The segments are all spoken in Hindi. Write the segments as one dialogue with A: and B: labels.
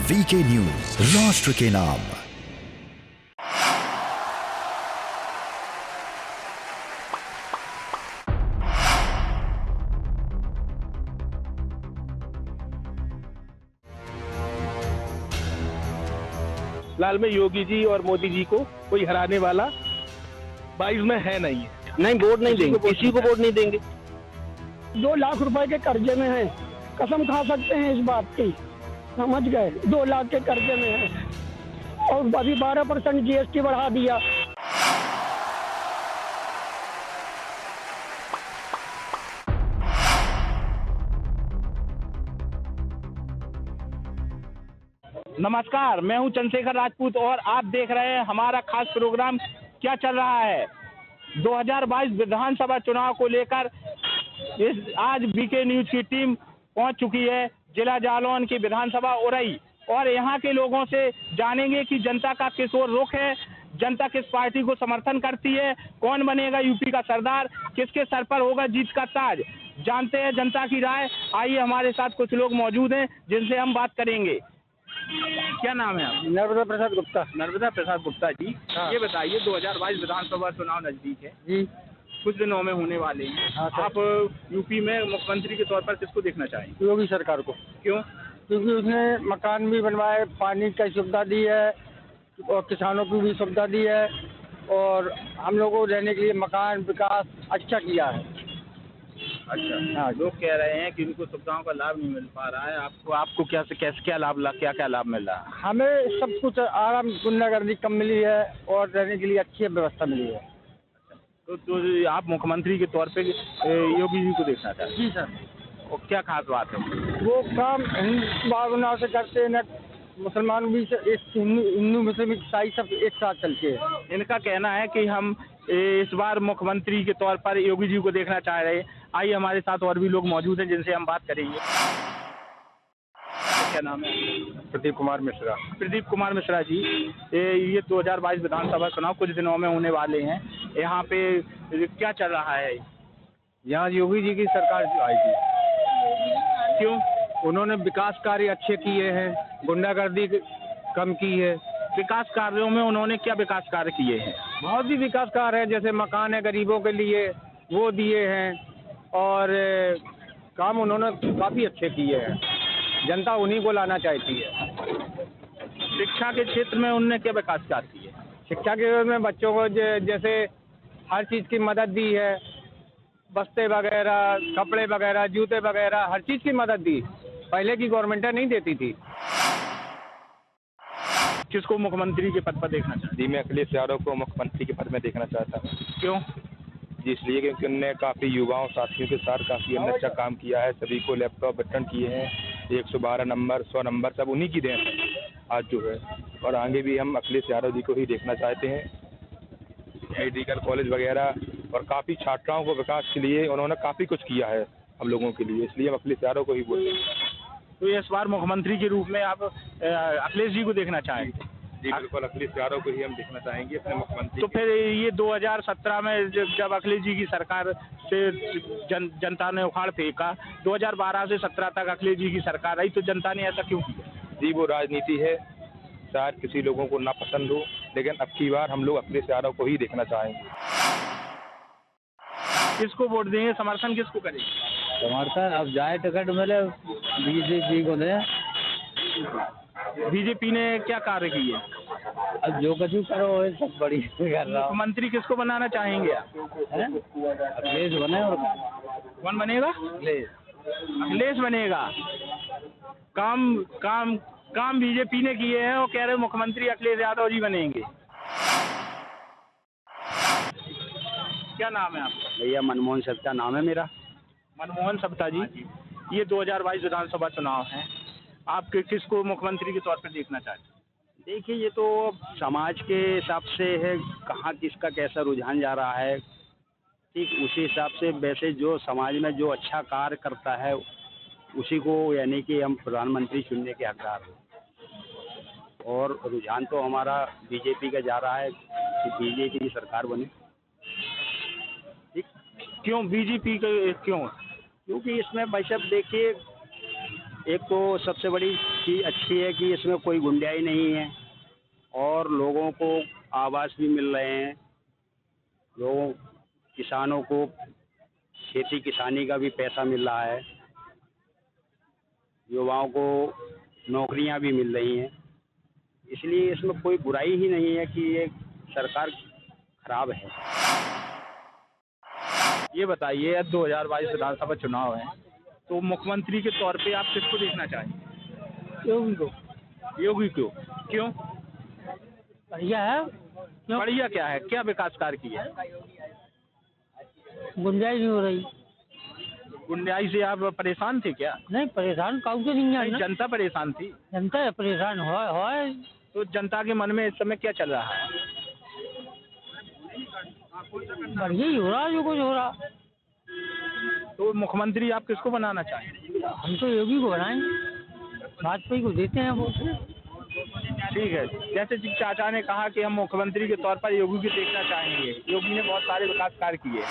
A: वीके न्यूज, राष्ट्र के नाम।
B: लाल में योगी जी और मोदी जी को कोई हराने वाला 22 में है नहीं।
C: वोट नहीं देंगे, किसी को वोट नहीं देंगे।
D: 2 लाख रुपए के कर्जे में है, कसम खा सकते हैं इस बात की, समझ गए। 2 लाख के कर्जे में है और अभी 12% GST बढ़ा दिया।
B: नमस्कार, मैं हूं चंद्रशेखर राजपूत और आप देख रहे हैं हमारा खास प्रोग्राम क्या चल रहा है। 2022 विधानसभा चुनाव को लेकर आज वीके न्यूज की टीम पहुंच चुकी है जिला जालौन की विधानसभा उरई, और यहां के लोगों से जानेंगे कि जनता का किस ओर रुख है, जनता किस पार्टी को समर्थन करती है, कौन बनेगा यूपी का सरदार, किसके सर पर होगा जीत का ताज। जानते हैं जनता की राय। आइए, हमारे साथ कुछ लोग मौजूद हैं जिनसे हम बात करेंगे। क्या नाम है आप?
D: नर्मदा प्रसाद गुप्ता।
B: नर्मदा प्रसाद गुप्ता जी,
D: हाँ।
B: ये बताइए 2022 विधानसभा चुनाव नजदीक है
D: जी
B: कुछ दिनों में होने वाले हैं।
D: हाँ सर।
B: आप यूपी में मुख्यमंत्री के तौर पर किसको देखना चाहेंगे?
D: योगी सरकार को,
B: क्यों?
D: क्योंकि उसने मकान भी बनवाए, पानी की सुविधा दी है और किसानों की भी सुविधा दी है और हम लोगों को रहने के लिए मकान विकास अच्छा किया है।
B: अच्छा, हाँ, लोग कह रहे हैं कि उनको सुविधाओं का लाभ नहीं मिल पा रहा है। आपको क्या लाभ मिल रहा है?
D: हमें सब कुछ आराम, गुंडागर्दी कम मिली है और रहने के लिए अच्छी व्यवस्था मिली है।
B: तो आप मुख्यमंत्री के तौर पे योगी जी को देखना चाहते हैं?
D: जी सर।
B: और क्या खास बात है?
D: वो काम हिंदू भावना से करते हैं, न मुसलमान भी हिंदू मुस्लिम ईसाई सब एक साथ चलते हैं।
B: इनका कहना है कि हम इस बार मुख्यमंत्री के तौर पर योगी जी को देखना चाह रहे हैं। आइए, हमारे साथ और भी लोग मौजूद हैं जिनसे हम बात करेंगे। क्या नाम है?
C: प्रदीप कुमार मिश्रा।
B: प्रदीप कुमार मिश्रा जी, ये 2022 विधानसभा चुनाव कुछ दिनों में होने वाले हैं। यहाँ पे क्या चल रहा है?
C: यहाँ योगी जी की सरकार आएगी।
B: क्यों?
C: उन्होंने विकास कार्य अच्छे किए हैं, गुंडागर्दी कम की है।
B: विकास कार्यों में उन्होंने क्या विकास कार्य किए हैं?
C: बहुत ही विकास कार्य है, जैसे मकान है गरीबों के लिए वो दिए हैं और काम उन्होंने काफ़ी अच्छे किए हैं। जनता उन्हीं को लाना चाहती है।
B: शिक्षा के क्षेत्र में उन्होंने क्या विकास कार्य किए?
C: शिक्षा के में बच्चों को जैसे हर चीज़ की मदद दी है, बस्ते वगैरह, कपड़े वगैरह, जूते वगैरह, हर चीज़ की मदद दी। पहले की गवर्नमेंट नहीं देती थी।
B: किसको मुख्यमंत्री के पद पर देखना चाहते?
E: जी, मैं अखिलेश यादव को मुख्यमंत्री के पद में देखना चाहता हूँ।
B: क्यों?
E: जी, इसलिए क्योंकि उन्होंने काफ़ी युवाओं साथियों के साथ काफ़ी अच्छा काम किया है। सभी को लैपटॉप वितरण किए हैं। 112 नंबर, 100 नंबर सब उन्हीं की देन है आज जो है। और आगे भी हम अखिलेश यादव जी को ही देखना चाहते हैं। मेडिकल कॉलेज वगैरह और काफ़ी छात्राओं को विकास के लिए उन्होंने काफ़ी कुछ किया है हम लोगों के लिए, इसलिए हम अखिलेश यादव को ही बोलते हैं।
B: तो इस बार मुख्यमंत्री के रूप में आप अखिलेश जी को देखना चाहेंगे?
E: जी बिल्कुल, अखिलेश यादव को ही हम देखना चाहेंगे अपने मुख्यमंत्री।
B: तो फिर ये 2017 में जब अखिलेश जी की सरकार से जनता ने उखाड़ फेंका, 2012 से 17 तक अखिलेश जी की सरकार आई, तो जनता ने ऐसा क्यों किया?
E: जी, वो राजनीति है, शायद किसी लोगों को ना पसंद हो, लेकिन अब की बार हम लोग अखिलेश यादव को ही देखना चाहेंगे।
B: किसको वोट देंगे? समर्थन किसको करेंगे?
C: समर्थन अब जाए टिकट मिले बीजेपी को दें।
B: बीजेपी ने क्या कार्य किए?
C: अब जो कुछ करो वो सब बढ़िया कर रहा हूँ।
B: मुख्यमंत्री किसको बनाना चाहेंगे आप?
C: अखिलेश बने। और
B: कौन बनेगा? अखिलेश बनेगा। काम बीजेपी ने किए हैं और कह रहे मुख्यमंत्री अखिलेश यादव जी बनेंगे। क्या नाम है आपका?
C: भैया मनमोहन सप्ता नाम है मेरा।
B: मनमोहन सप्ता जी, ये 2022 विधानसभा चुनाव है, आप किसको मुख्यमंत्री के तौर पर देखना चाहते हैं?
C: देखिए, ये तो समाज के हिसाब से है, कहाँ किसका कैसा रुझान जा रहा है, ठीक उसी हिसाब से। वैसे जो समाज में जो अच्छा कार्य करता है उसी को यानी कि हम प्रधानमंत्री चुनने के हकदार हैं। और रुझान तो हमारा बीजेपी का जा रहा है कि बीजेपी की सरकार बने।
B: ठीक, क्यों बीजेपी का? क्यों?
C: क्योंकि इसमें भाई साहब देखिए, एक तो सबसे बड़ी चीज़ अच्छी है कि इसमें कोई गुंडाई नहीं है और लोगों को आवास भी मिल रहे हैं। लोगों किसानों को खेती किसानी का भी पैसा मिल रहा है। युवाओं को नौकरियां भी मिल रही हैं। इसलिए इसमें कोई बुराई ही नहीं है कि ये सरकार खराब है।
B: ये बताइए 2022 विधानसभा चुनाव है, तो मुख्यमंत्री के तौर पे आप किसको देखना चाहेंगे?
D: योगी को।
B: योगी को क्यों?
D: बढ़िया है,
B: बढ़िया क्या है? क्या विकास कार्य किया है?
D: गुंजाइश नहीं हो रही।
B: गुंडाई से आप परेशान थे क्या?
D: नहीं परेशान काऊ के नहीं
B: नहीं,
D: है,
B: जनता परेशान थी।
D: जनता परेशान हो।
B: तो जनता के मन में इस समय क्या चल रहा है?
D: बढ़िया ही हो रहा जो कुछ हो रहा।
B: तो मुख्यमंत्री आप किसको बनाना चाहेंगे?
D: हम तो योगी को बनाएंगे, वाजपेयी को देते हैं वो।
B: ठीक है, जैसे जी चाचा ने कहा कि हम मुख्यमंत्री के तौर पर योगी को देखना चाहेंगे। योगी ने बहुत सारे विकास कार्य किए।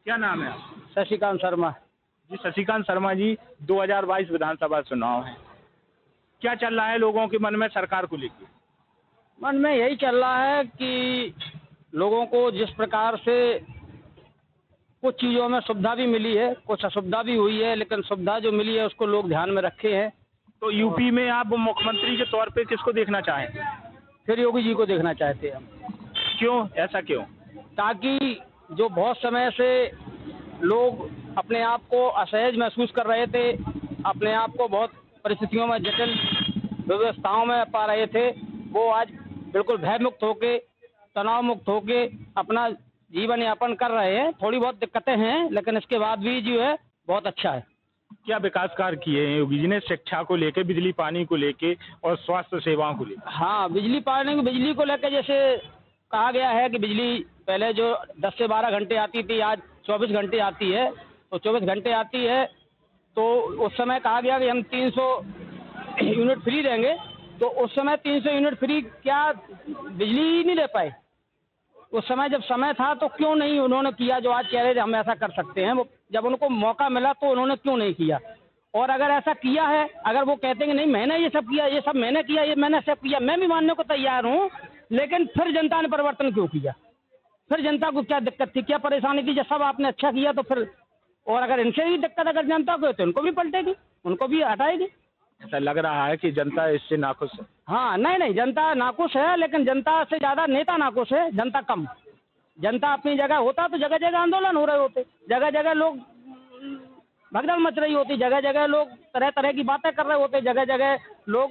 B: क्या नाम है आप?
C: शशिकांत शर्मा।
B: जी शशिकांत शर्मा जी, 2022 विधानसभा चुनाव है, क्या चल रहा है लोगों के मन में सरकार को लेकर?
C: मन में यही चल रहा है कि लोगों को जिस प्रकार से कुछ चीज़ों में सुविधा भी मिली है, कुछ असुविधा भी हुई है, लेकिन सुविधा जो मिली है उसको लोग ध्यान में रखे हैं।
B: तो यूपी में आप मुख्यमंत्री के तौर पे किसको देखना चाहेंगे?
C: फिर योगी जी को देखना चाहते हैं हम।
B: क्यों, ऐसा क्यों?
C: ताकि जो बहुत समय से लोग अपने आप को असहज महसूस कर रहे थे, अपने आप को बहुत परिस्थितियों में जटिल व्यवस्थाओं में पा रहे थे, वो आज बिल्कुल भयमुक्त होके, तनाव मुक्त होके अपना जीवन यापन कर रहे हैं। थोड़ी बहुत दिक्कतें हैं, लेकिन इसके बाद भी जो है बहुत अच्छा है।
B: क्या विकास कार्य किए हैं योगी जी ने शिक्षा को लेके, बिजली पानी को लेके और स्वास्थ्य सेवाओं को लेकर?
C: हाँ, बिजली को लेकर जैसे कहा गया है कि बिजली पहले जो 10 से 12 घंटे आती थी, आज 24 घंटे आती है। तो 24 घंटे आती है तो उस समय कहा गया कि हम 300 यूनिट फ्री देंगे। तो उस समय 300 यूनिट फ्री क्या बिजली ही नहीं ले पाए? उस समय जब समय था तो क्यों नहीं उन्होंने किया जो आज कह रहे थे हम ऐसा कर सकते हैं? वो जब उनको मौका मिला तो उन्होंने क्यों नहीं किया? और अगर ऐसा किया है, अगर वो कहते हैं कि नहीं मैंने ये सब किया, ये सब मैंने किया, ये मैंने सब किया, मैं भी मानने को तैयार हूँ, लेकिन फिर जनता ने परिवर्तन क्यों किया? फिर जनता को क्या दिक्कत थी, क्या परेशानी थी? जब सब आपने अच्छा किया तो फिर, और अगर इनसे ही दिक्कत अगर जनता को है तो उनको भी पलटेगी, उनको भी हटाएगी।
B: ऐसा लग रहा है कि जनता इससे नाखुश है।
C: हाँ, नहीं, जनता नाखुश है, लेकिन जनता से ज़्यादा नेता नाखुश है, जनता कम। जनता अपनी जगह होता तो जगह जगह आंदोलन हो रहे होते, जगह जगह लोग भगदड़ मच रही होती, जगह जगह लोग तरह तरह की बातें कर रहे होते, जगह जगह लोग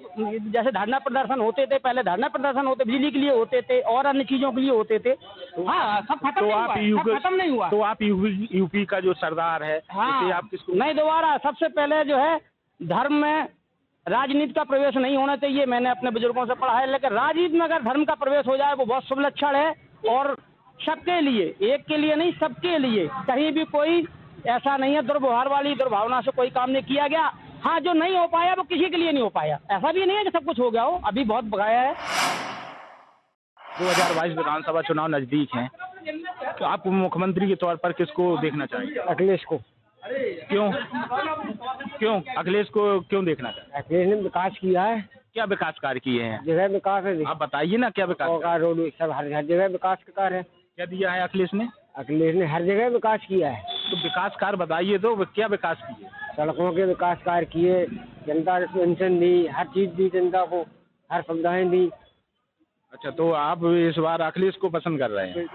C: जैसे धरना प्रदर्शन होते थे, पहले धरना प्रदर्शन होते बिजली के लिए होते थे और अन्य चीज़ों के लिए होते थे। हाँ, सब खत्म नहीं हुआ, सब खत्म नहीं हुआ।
B: तो आप यूपी का जो सरदार है,
C: हाँ,
B: आप किसको?
C: नहीं, दोबारा सबसे पहले जो है धर्म में राजनीति का प्रवेश नहीं होना चाहिए। मैंने अपने बुजुर्गों से पढ़ा है, लेकिन राजनीति में अगर धर्म का प्रवेश हो जाए वो बहुत शुभ लक्षण है और सबके लिए, एक के लिए नहीं सबके लिए। कहीं भी कोई ऐसा नहीं है दुर्व्यवहार वाली दुर्भावना से कोई काम नहीं किया गया। हाँ, जो नहीं हो पाया वो किसी के लिए नहीं हो पाया, ऐसा भी नहीं है कि सब कुछ हो गया हो, अभी बहुत बकाया है।
B: 2022 विधानसभा चुनाव नजदीक हैं, तो आप मुख्यमंत्री के तौर पर किसको देखना चाहेंगे?
C: अखिलेश को।
B: क्यों अखिलेश को क्यों देखना चाहेंगे?
C: अखिलेश ने विकास किया है।
B: क्या विकास कार्य किए हैं?
C: जगह विकास है,
B: आप बताइए ना, क्या विकास कार्य?
C: रोड सब हर जगह विकास का कार्य है।
B: क्या दिया है अखिलेश ने?
C: अखिलेश ने हर जगह विकास किया है।
B: तो विकास कार्य बताइए, तो क्या विकास किए?
C: सड़कों के विकास कार्य किए, जनता को पेंशन दी, हर चीज दी जनता को, हर सुविधाएं दी।
B: अच्छा, तो आप इस बार अखिलेश को पसंद कर रहे हैं?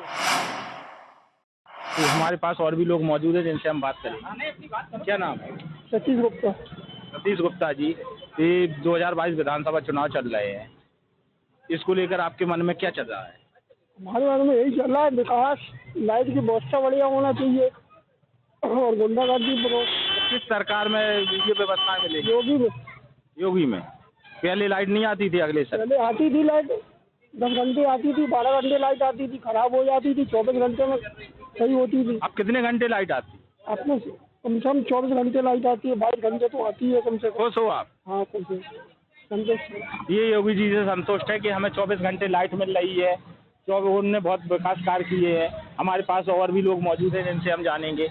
B: तो हमारे पास और भी लोग मौजूद हैं जिनसे हम बात करेंगे। क्या नाम है?
D: सतीश गुप्ता।
B: सतीश गुप्ता जी, ये 2022 विधानसभा चुनाव चल रहे हैं, इसको लेकर आपके मन में क्या चल रहा है?
D: हमारे मन में यही चल रहा है, विकास, लाइट की व्यवस्था बढ़िया होना चाहिए और गुंडागर्दी।
B: किस सरकार में ये व्यवस्था मिलेगी?
D: योगी में।
B: योगी में पहले लाइट नहीं आती थी? अगले सर
D: पहले आती थी लाइट, 10 घंटे आती थी, 12 घंटे लाइट आती थी, खराब हो जाती थी, 24 घंटे में सही होती थी।
B: अब कितने घंटे लाइट आती?
D: अपने कम से कम 24 घंटे लाइट आती है, 22 घंटे तो आती है कम से कम।
B: खुश हो आप?
D: हाँ, कम से संतुष्ट।
B: ये योगी जी से संतुष्ट है कि हमें 24 घंटे लाइट मिल रही है। उन्होंने बहुत विकास कार्य किए हैं। हमारे पास और भी लोग मौजूद हैं जिनसे हम जानेंगे।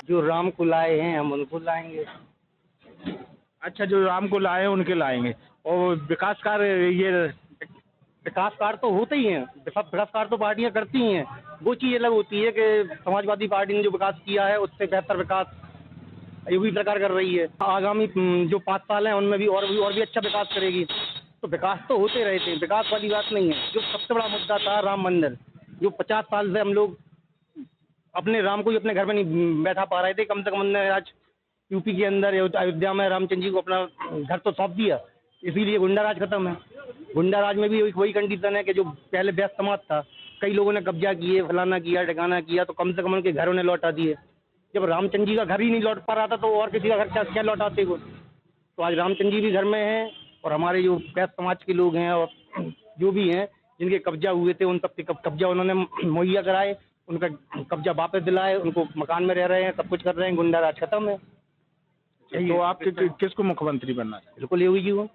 C: जो राम को लाए हैं हम उनको लाएंगे।
B: अच्छा, जो राम को लाए हैं उनके लाएंगे। और विकास कार्य ये
C: विकास कार्य तो होते ही हैं, विकास कार्य तो पार्टियां करती ही हैं। वो चीज़ अलग होती है कि समाजवादी पार्टी ने जो विकास किया है उससे बेहतर विकास योगी सरकार कर रही है। आगामी जो 5 साल हैं उनमें भी और भी अच्छा विकास करेगी। तो विकास तो होते रहे थे, विकास वाली बात नहीं है। जो सबसे बड़ा मुद्दा था राम मंदिर, जो 50 साल से हम लोग अपने राम को ही अपने घर में नहीं बैठा पा रहे थे, कम से कम हमने आज यूपी के अंदर अयोध्या में रामचंद्र जी को अपना घर तो सौंप दिया। इसीलिए गुंडा राज खत्म है। गुंडा राज में भी वही कंडीशन है कि जो पहले व्यस्त समाज था, कई लोगों ने कब्जा किए, फलाना किया, ठिकाना किया, तो कम से कम उनके घर उन्हें लौटा दिए। जब रामचंद्र जी का घर ही नहीं लौट पा रहा था तो और किसी का घर क्या लौटाते को। तो आज रामचंद्र जी भी घर में हैं और हमारे जो व्यस्त समाज के लोग हैं और जो भी हैं जिनके कब्जा हुए थे उन सबके कब्जा उन्होंने मुहैया कराए, उनका कब्जा वापस दिलाए, उनको मकान में रह रहे हैं, सब कुछ कर रहे हैं। गुंडा राज खत्म है।
B: तो आप किसको मुख्यमंत्री बनना चाहिए?
C: बिल्कुल योगी जी को।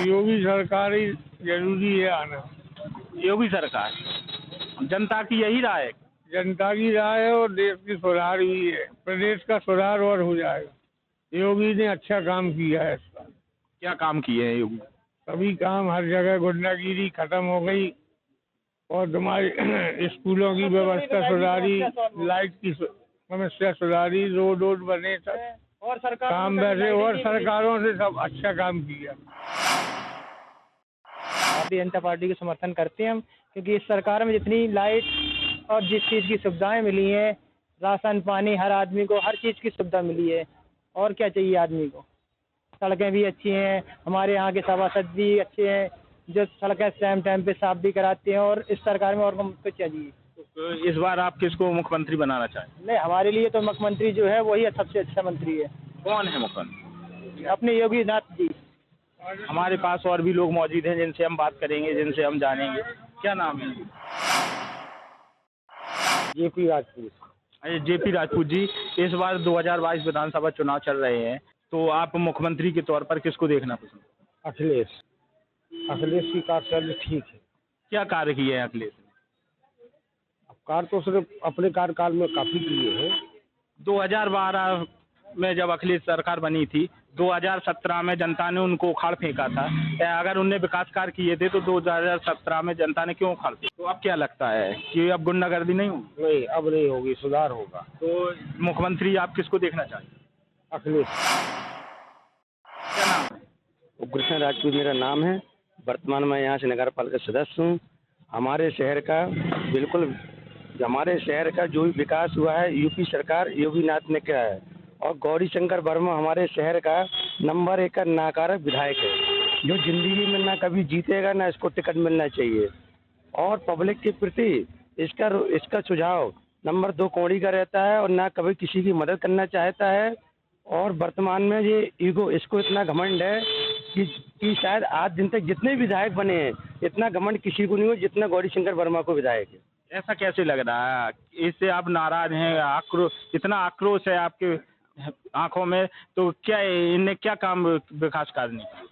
F: योगी सरकार ही जरूरी है आना।
B: योगी सरकार, जनता की यही राय है।
F: जनता की राय है और देश की सुधार भी है, प्रदेश का सुधार और हो जाएगा। योगी ने अच्छा काम किया है इसका।
B: क्या काम किए हैं योगी?
F: सभी काम, हर जगह गुंडागिरी खत्म हो गई और तुम्हारी स्कूलों की व्यवस्था सुधारी, लाइट की समस्या सुधारी, रोड बने, सब
B: और सरकार
F: काम वैसे और सरकारों से सब अच्छा काम किया।
G: भारतीय जनता पार्टी का समर्थन करते हैं हम, क्योंकि इस सरकार में जितनी लाइट और जिस चीज़ की सुविधाएं मिली हैं, राशन पानी, हर आदमी को हर चीज़ की सुविधा मिली है। और क्या चाहिए आदमी को? सड़कें भी अच्छी हैं, हमारे यहाँ के सभासद भी अच्छे हैं, जो सड़कें टाइम पे साफ भी कराते हैं। और इस सरकार में और कुछ चाहिए?
B: तो इस बार आप किसको मुख्यमंत्री बनाना चाहें?
G: नहीं, हमारे लिए तो मुख्यमंत्री जो है वही सबसे अच्छा मंत्री है।
B: कौन है मुख्यमंत्री?
G: अपने योगी नाथ जी।
B: हमारे पास और भी लोग मौजूद हैं जिनसे हम बात करेंगे, जिनसे हम जानेंगे। क्या नाम है?
C: जेपी राजपूत।
B: अरे जेपी राजपूत जी, इस बार 2022 विधानसभा चुनाव चल रहे हैं, तो आप मुख्यमंत्री के तौर पर किसको देखना पसंद?
C: अखिलेश की कार्य ठीक है।
B: क्या कार्य किए हैं अखिलेश ने?
C: कार्य तो सिर्फ अपने कार्यकाल में काफ़ी किए हैं।
B: 2012 में जब अखिलेश सरकार बनी थी, 2017 में जनता ने उनको उखाड़ फेंका था। अगर उनने विकास कार्य किए थे तो 2017 में जनता ने क्यों उखाड़ फेंका? तो अब क्या लगता है कि अब गुंडागर्दी नहीं होगी?
C: नहीं, अब नहीं होगी, सुधार होगा।
B: तो मुख्यमंत्री आप किसको देखना चाहिए?
C: अखिलेश।
B: क्या नाम है?
C: उग्रसेन राजपूत मेरा नाम है। वर्तमान में यहाँ से नगर पालिका सदस्य हूँ। हमारे शहर का जो भी विकास हुआ है यूपी सरकार योगी नाथ ने किया है। और गौरी शंकर वर्मा हमारे शहर का नंबर 1 का नाकारक विधायक है, जो जिंदगी में ना कभी जीतेगा ना इसको टिकट मिलना चाहिए। और पब्लिक के प्रति इसका सुझाव नंबर 2 कौड़ी का रहता है और ना कभी किसी की मदद करना चाहता है। और वर्तमान में ये ईगो, इसको इतना घमंड है कि शायद आज दिन तक जितने विधायक बने हैं इतना घमंड किसी को नहीं हो जितना गौरी शंकर वर्मा को विधायक है।
B: ऐसा कैसे लग रहा है? इससे आप नाराज हैं? इतना आक्रोश है आपके आंखों में, तो क्या इनने क्या काम विकास कार्य नहीं किया?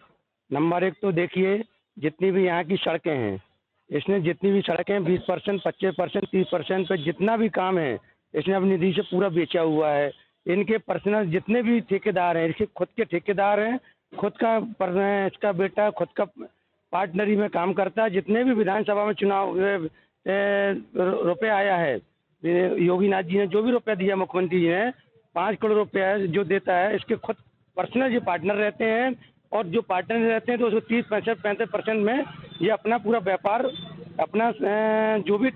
C: नंबर 1 तो देखिए, जितनी भी यहाँ की सड़कें हैं, इसने जितनी भी सड़कें 20%, 25%, 30% पे जितना भी काम है इसने अपनी निधि से पूरा बेचा हुआ है। इनके पर्सनल जितने भी ठेकेदार हैं, इसके खुद के ठेकेदार हैं, खुद का इसका बेटा खुद का पार्टनरी में काम करता है। जितने भी विधानसभा में चुनाव रुपये आया है, योगी नाथ जी ने जो भी रुपया दिया, मुख्यमंत्री जी ने 5 करोड़ रुपया जो देता है, इसके खुद पर्सनल जो पार्टनर रहते हैं। और जो पार्टनर रहते हैं तो उसको 30, 65% में ये अपना पूरा व्यापार, अपना जो भी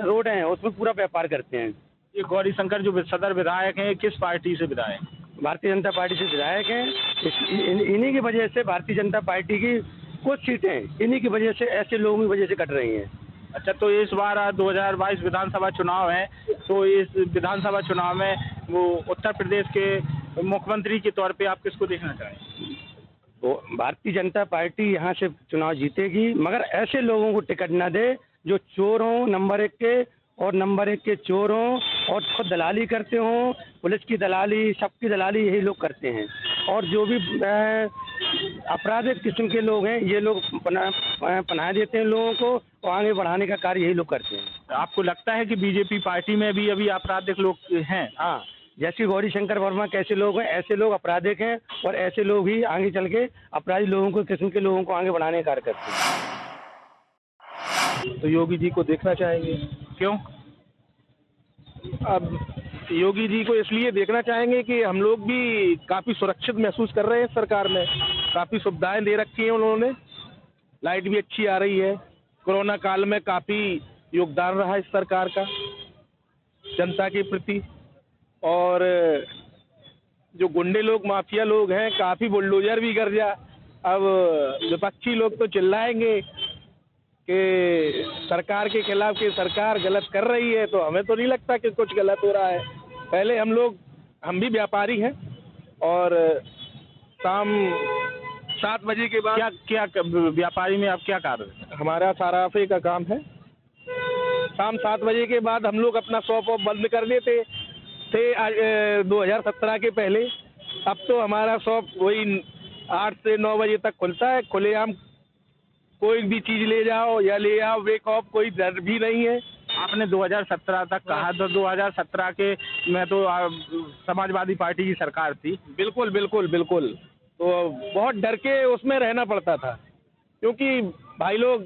C: रोड है उसमें पूरा व्यापार करते हैं।
B: ये गौरी शंकर जो सदर विधायक हैं, किस पार्टी से विधायक?
C: भारतीय जनता पार्टी से विधायक हैं। इन्हीं की वजह से भारतीय जनता पार्टी की कुछ सीटें इन्हीं की वजह से, ऐसे लोगों की वजह से कट रही हैं।
B: अच्छा, तो इस बार 2022 विधानसभा चुनाव है, तो इस विधानसभा चुनाव में वो उत्तर प्रदेश के मुख्यमंत्री के तौर पे आप किसको देखना चाहेंगे?
C: तो भारतीय जनता पार्टी यहाँ से चुनाव जीतेगी, मगर ऐसे लोगों को टिकट ना दे जो चोर हों, नंबर 1 के, और नंबर 1 के चोर हों और खुद दलाली करते हों। पुलिस की दलाली, सबकी दलाली यही लोग करते हैं। और जो भी आपराधिक किस्म के लोग हैं, ये लोग पनाह देते हैं लोगों को और आगे बढ़ाने का कार्य यही लोग करते हैं।
B: आपको लगता है कि बीजेपी पार्टी में भी अभी आपराधिक लोग हैं?
C: हाँ, जैसे गौरी शंकर वर्मा कैसे लोग हैं, ऐसे लोग आपराधिक हैं और ऐसे लोग ही आगे चल के अपराधी लोगों को, किस्म के लोगों को आगे बढ़ाने का कार्य करते हैं।
E: तो योगी जी को देखना चाहेंगे।
B: क्यों?
E: अब योगी जी को इसलिए देखना चाहेंगे कि हम लोग भी काफ़ी सुरक्षित महसूस कर रहे हैं। सरकार में काफ़ी सुविधाएं दे रखी हैं उन्होंने, लाइट भी अच्छी आ रही है। कोरोना काल में काफ़ी योगदान रहा इस सरकार का जनता के प्रति। और जो गुंडे लोग, माफिया लोग हैं, काफ़ी बुलडोजर भी कर दिया। अब विपक्षी लोग तो चिल्लाएंगे कि सरकार के खिलाफ कि सरकार गलत कर रही है, तो हमें तो नहीं लगता कि कुछ गलत हो रहा है। पहले हम भी व्यापारी हैं और शाम 7 बजे के बाद
B: क्या व्यापारी में आप क्या कार्य?
E: हमारा सराफे का काम है। शाम 7 बजे के बाद हम लोग अपना शॉप वॉप बंद कर देते थे 2017 के पहले। अब तो हमारा शॉप वही 8 से 9 बजे तक खुलता है। खुलेआम कोई भी चीज़ ले जाओ या ले आओ, वेक ऑफ, कोई डर भी नहीं है।
B: आपने 2017 तक कहा, तो 2017 के में तो समाजवादी पार्टी की सरकार थी।
E: बिल्कुल बिल्कुल बिल्कुल। तो बहुत डर के उसमें रहना पड़ता था, क्योंकि भाई लोग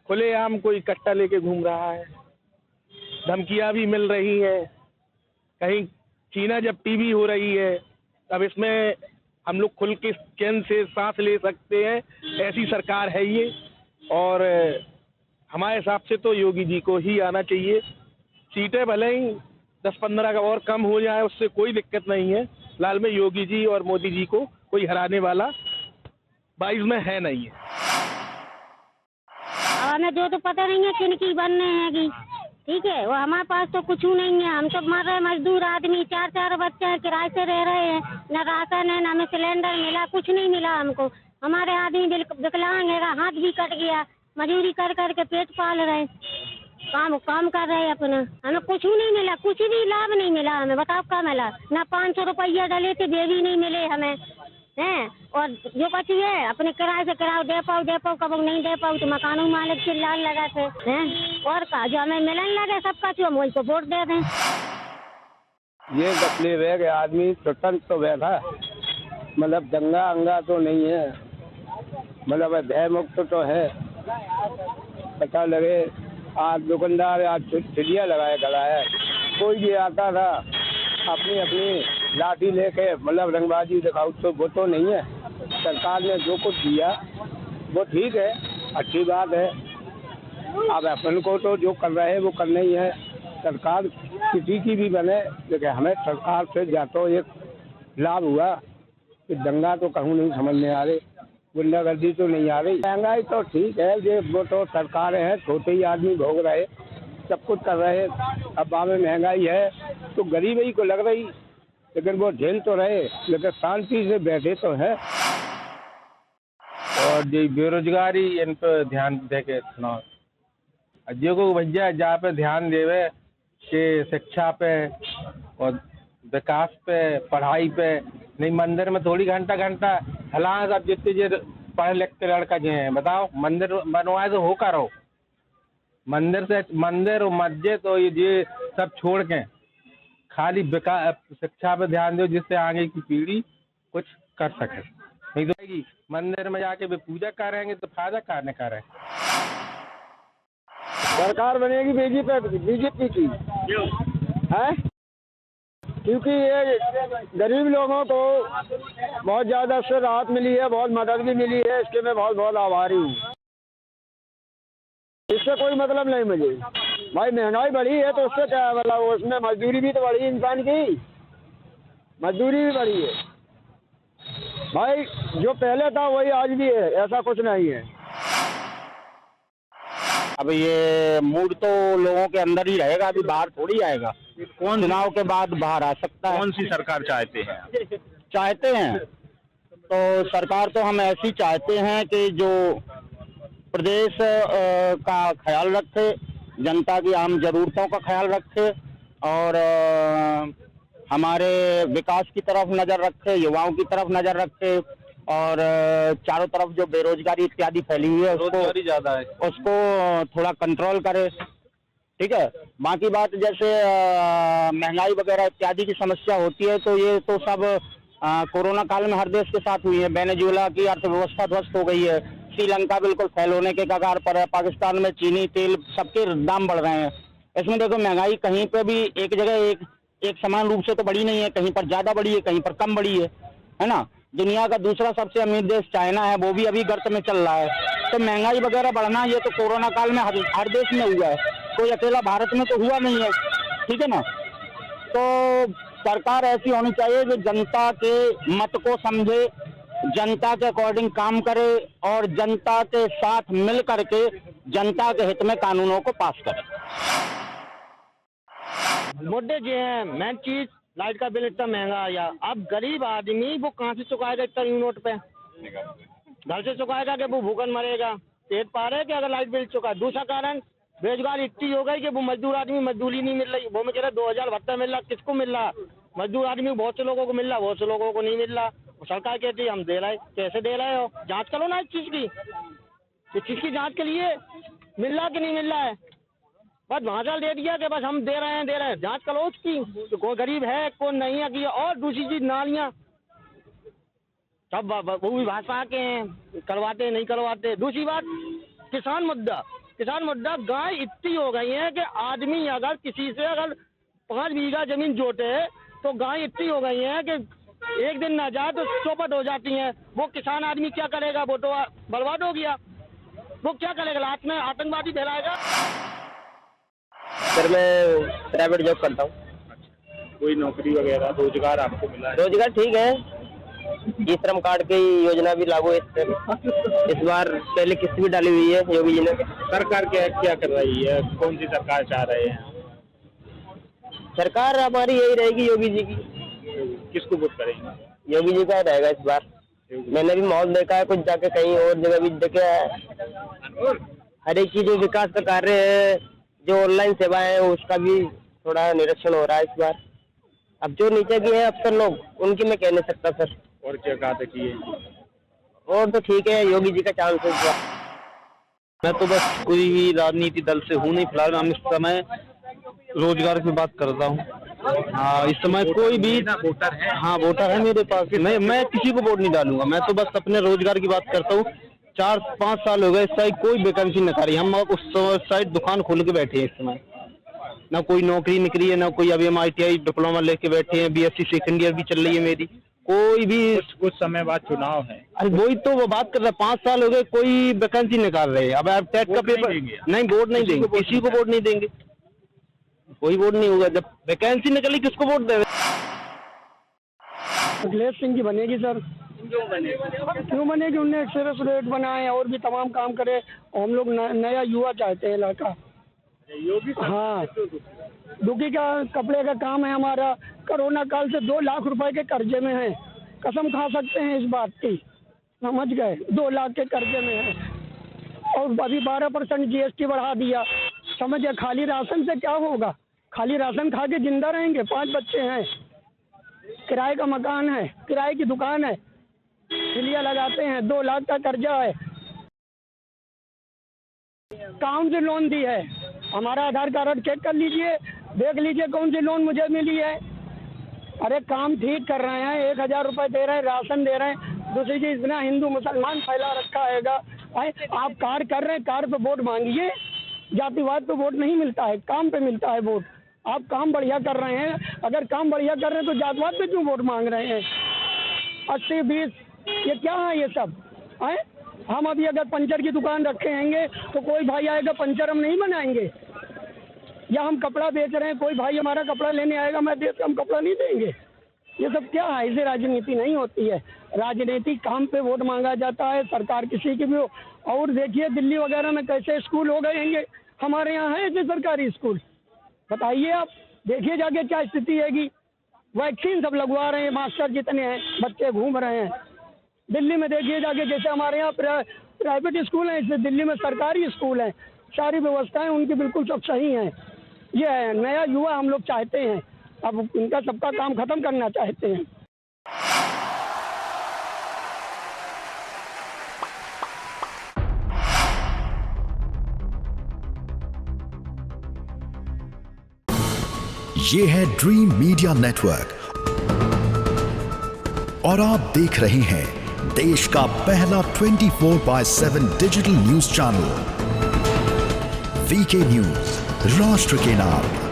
E: खुलेआम कोई कट्टा लेके घूम रहा है, धमकियां भी मिल रही हैं, कहीं चीना जब टीवी हो रही है। अब इसमें हम लोग खुल के चैन से सांस ले सकते हैं, ऐसी सरकार है ये। और हमारे हिसाब से तो योगी जी को ही आना चाहिए। सीटें भले ही 10-15 का और कम हो जाए, उससे कोई दिक्कत नहीं है। फिलहाल में योगी जी और मोदी जी को कोई हराने वाला 22 में है नहीं है।
H: हमें जो तो पता नहीं है किनकी बनने हैगी, ठीक है। वो हमारे पास तो कुछ नहीं है। हम तो मर रहे मजदूर आदमी, 4 बच्चे हैं, किराए से रह रहे हैं। न राशन है, न हमें सिलेंडर मिला, कुछ नहीं मिला हमको। हमारे आदमी विकलांग है, हाथ भी कट गया, मजदूरी कर के पेट पाल रहे, काम कर रहे हैं अपना। हमें कुछ नहीं मिला, कुछ भी लाभ नहीं मिला हमें। बताओ क्या मिला? ना 500 रुपया डले थे, वे भी नहीं मिले हमें हैं। और जो बची है अपने किराए से किराया दे पाओ कब नहीं दे पाओ तो मकानों मालिक चिल्लाने लगा थे हैं। और का जो हमें मिलने लगे सबका, जो हम वही को वोट दे दें।
C: ये तकलीफ है कि आदमी स्वतंत्र तो बैठा, मतलब दंगा अंगा तो नहीं है, मतलब भय मुक्त तो है। पता लगे आज दुकानदार आज चिड़िया लगाया खड़ा है, कोई भी आता था अपनी अपनी लाठी लेके मतलब रंगबाजी दिखाओ, तो वो तो नहीं है। सरकार ने जो कुछ दिया वो ठीक है, अच्छी बात है। अब अपन को तो जो कर रहे हैं वो करना ही है। सरकार किसी की भी बने, लेकिन हमें सरकार से या तो एक लाभ हुआ कि दंगा तो कहूँ नहीं समझ में आ रही, गुंडागर्दी तो नहीं आ रही। महंगाई तो ठीक है, ये वो तो सरकार है, छोटे ही आदमी भोग रहे, सब कुछ कर रहे। अब गाँव में महंगाई है तो गरीबी को लग रही, लेकिन वो झेल तो रहे, लेकिन शांति से बैठे तो है।
E: और जो बेरोजगारी, इन पर ध्यान दे के सुनाओ। जो को भैया जहाँ पे ध्यान देवे कि शिक्षा पे और विकास पे, पढ़ाई पे, नहीं मंदिर में थोड़ी घंटा हलान। अब जितने जो पढ़े लिखते लड़का जो हैं, बताओ मंदिर बनवाए तो हो करो। मंदिर और मस्जिद तो ये सब छोड़ के खाली विकास शिक्षा पे ध्यान दो, जिससे आगे की पीढ़ी कुछ कर सके। नहीं तो मंदिर में जाके भी पूजा करेंगे तो फायदा करने का रहे।
D: सरकार बनेगी बीजेपी की है, क्योंकि ये गरीब लोगों को बहुत ज़्यादा से राहत मिली है, बहुत मदद भी मिली है। इसके मैं बहुत बहुत आभारी हूँ। इससे कोई मतलब नहीं मुझे। भाई महंगाई बढ़ी है तो उससे क्या मतलब, उसमें मजदूरी भी तो बढ़ी, इंसान की मजदूरी भी बढ़ी है। भाई जो पहले था वही आज भी है, ऐसा कुछ नहीं है।
C: अब ये मूड तो लोगों के अंदर ही रहेगा, अभी बाहर थोड़ी आएगा। कौन चुनाव के बाद बाहर आ सकता है?
B: कौन सी सरकार चाहते हैं?
C: तो सरकार तो हम ऐसी चाहते हैं कि जो प्रदेश का ख्याल रखे, जनता की आम जरूरतों का ख्याल रखे और हमारे विकास की तरफ नज़र रखे, युवाओं की तरफ नज़र रखे
B: और चारों तरफ जो बेरोजगारी इत्यादि फैली हुई है उसको ज़्यादा है, उसको थोड़ा कंट्रोल करे। ठीक है, बाकी बात जैसे महंगाई वगैरह इत्यादि की समस्या होती है तो ये तो सब कोरोना काल में हर देश के साथ हुई है। वेनेजुएला की अर्थव्यवस्था ध्वस्त हो गई है, श्रीलंका बिल्कुल फेल होने के कगार पर है, पाकिस्तान में चीनी तेल सबके दाम बढ़ रहे हैं। इसमें देखो महंगाई कहीं पे भी एक जगह एक समान रूप से तो बढ़ी नहीं है, कहीं पर ज़्यादा बढ़ी है, कहीं पर कम बढ़ी है ना। दुनिया का दूसरा सबसे अमीर देश चाइना है, वो भी अभी गर्त में चल रहा है। तो महंगाई वगैरह बढ़ना ये तो कोरोना काल में हर देश में हुआ है, कोई अकेला भारत में तो हुआ नहीं है। ठीक है ना, तो सरकार ऐसी होनी चाहिए जो जनता के मत को समझे, जनता के अकॉर्डिंग काम करे और जनता के साथ मिल करके जनता के हित में कानूनों को पास करे।
I: मुद्दे जो हैं मेन चीज लाइट का बिल इतना महंगा आया, अब गरीब आदमी वो कहाँ से चुकाएगा इतना यूनिट पे? घर से चुकाएगा कि वो भूखन मरेगा? पेट पार है कि अगर लाइट बिल चुका। दूसरा कारण बेरोजगारी इतनी हो गई कि वो मजदूर आदमी मजदूरी नहीं मिल रही। वो में कह रहा 2000 भत्ता मिल रहा, किसको मिल रहा? मजदूर आदमी बहुत से लोगों को मिल रहा, बहुत से लोगों को नहीं मिल रहा। सरकार कहती है हम दे रहे, कैसे दे रहे हो? जांच करो ना इस चीज की जांच के लिए मिल रहा कि नहीं मिल रहा है। बस भाषण दे दिया कि बस हम दे रहे हैं, जांच करो उसकी, तो कोई गरीब है कौन नहीं है कि। और दूसरी चीज नालियाँ सब वो भी भाजपा के हैं, करवाते नहीं करवाते। दूसरी बात किसान मुद्दा गाय इतनी हो गई है कि आदमी अगर किसी से अगर 5 बीघा जमीन जोते तो गाय इतनी हो गई है कि एक दिन ना जाए तो चौपट हो जाती हैं। वो किसान आदमी क्या करेगा? वो तो बर्बाद हो गया, वो क्या करेगा? रात में आतंकवादी फैलाएगा।
J: सर मैं प्राइवेट जॉब करता हूँ।
E: कोई नौकरी वगैरह रोजगार आपको मिला है?
J: रोजगार ठीक है, ई श्रम कार्ड की योजना भी लागू है इस बार। पहले किस्त भी डाली हुई है योगी जी ने।
E: सरकार क्या कर रही है? कौन सी सरकार चाह रहे हैं?
J: सरकार हमारी यही रहेगी योगी जी की।
E: किसको वोट करेंगे?
J: योगी जी का रहेगा इस बार। मैंने भी माहौल देखा है, कुछ जाके कहीं और जगह भी देखा है। हर एक चीज विकास का कार्य है, जो ऑनलाइन सेवाएं है उसका भी थोड़ा निरीक्षण हो रहा है इस बार। अब जो नीचे भी है अफसर लोग, उनकी मैं कह नहीं सकता सर।
E: और क्या कहा किए?
J: और तो ठीक है, योगी जी का चांस है इस बार।
K: मैं तो बस कोई भी राजनीति दल से हूँ नहीं, फिलहाल हम इस समय रोजगार की बात करता हूँ। हाँ, इस समय कोई भी
E: वोटर है?
K: हाँ, वोटर है मेरे पास। मैं किसी को वोट नहीं डालूंगा, मैं तो बस अपने रोजगार की बात करता हूँ। 4-5 साल हो गए इस साइड कोई वैकेंसी निकाली, हम उस साइड दुकान खोल के बैठे हैं। इस समय ना कोई नौकरी निकली है, ना कोई। अभी हम ITI डिप्लोमा लेके बैठे हैं, BSc सेकेंड ईयर भी चल रही है मेरी। कोई भी
E: कुछ समय बाद चुनाव है।
K: अरे वही तो वो बात कर रहा है, 5 साल हो गए कोई वैकेंसी निकाल रहे हैं। अब आप टेट का पेपर नहीं, वोट नहीं देंगे, किसी को वोट नहीं देंगे, कोई वोट नहीं होगा। जब वैकेंसी निकली किसको वोट देंगे?
I: अखिलेश सिंह की बनेगी सर। क्यों बनेगी? उनने एक्सप्रेस रेट बनाए और भी तमाम काम करे। हम लोग नया युवा चाहते हैं लड़का। हाँ, दुखी का कपड़े का काम है हमारा। कोरोना काल से 2 लाख रुपए के कर्जे में है, कसम खा सकते हैं इस बात की, समझ गए? 2 लाख के कर्जे में है और अभी 12% GST बढ़ा दिया। समझिए, खाली राशन से क्या होगा? खाली राशन खा के जिंदा रहेंगे? 5 बच्चे हैं, किराए का मकान है, किराए की दुकान है, सिलिया लगाते हैं, 2 लाख का कर्जा है। कौन सी लोन दी है? हमारा आधार कार्ड चेक कर लीजिए, देख लीजिए कौन सी लोन मुझे मिली है। अरे काम ठीक कर रहे हैं, 1000 रुपए दे रहे हैं, राशन दे रहे हैं। दूसरी चीज, इतना हिंदू मुसलमान फैला रखा है। आप कार्य कर रहे हैं, कार्य पे वोट मांगिए। जातिवाद पे वोट नहीं मिलता है, काम पे मिलता है वोट। आप काम बढ़िया कर रहे हैं, अगर काम बढ़िया कर रहे हैं तो जातिवाद पे क्यों वोट मांग रहे हैं? 80-20 ये क्या है ये सब है? हम अभी अगर पंचर की दुकान रखे हैंगे तो कोई भाई आएगा, पंचर हम नहीं बनाएंगे? या हम कपड़ा बेच रहे हैं, कोई भाई हमारा कपड़ा लेने आएगा, मैं देख हम कपड़ा नहीं देंगे? ये सब क्या है? इसे राजनीति नहीं होती है। राजनीति काम पे वोट मांगा जाता है, सरकार किसी की भी हो। और देखिए दिल्ली वगैरह में कैसे स्कूल हो गए हैं, हमारे यहाँ है ऐसे सरकारी स्कूल? बताइए आप, देखिए जाके क्या स्थिति हैगी। वैक्सीन सब लगवा रहे हैं, मास्टर जितने हैं, बच्चे घूम रहे हैं। दिल्ली में देखिए जाके, जैसे हमारे यहाँ प्राइवेट स्कूल हैं, इससे दिल्ली में सरकारी स्कूल हैं, सारी व्यवस्थाएं उनकी बिल्कुल सब सही हैं। ये है नया युवा हम लोग चाहते हैं, अब इनका सबका काम खत्म करना चाहते हैं।
A: ये है ड्रीम मीडिया नेटवर्क और आप देख रहे हैं देश का पहला 24/7 digital news channel VK news, राष्ट्र के नाम।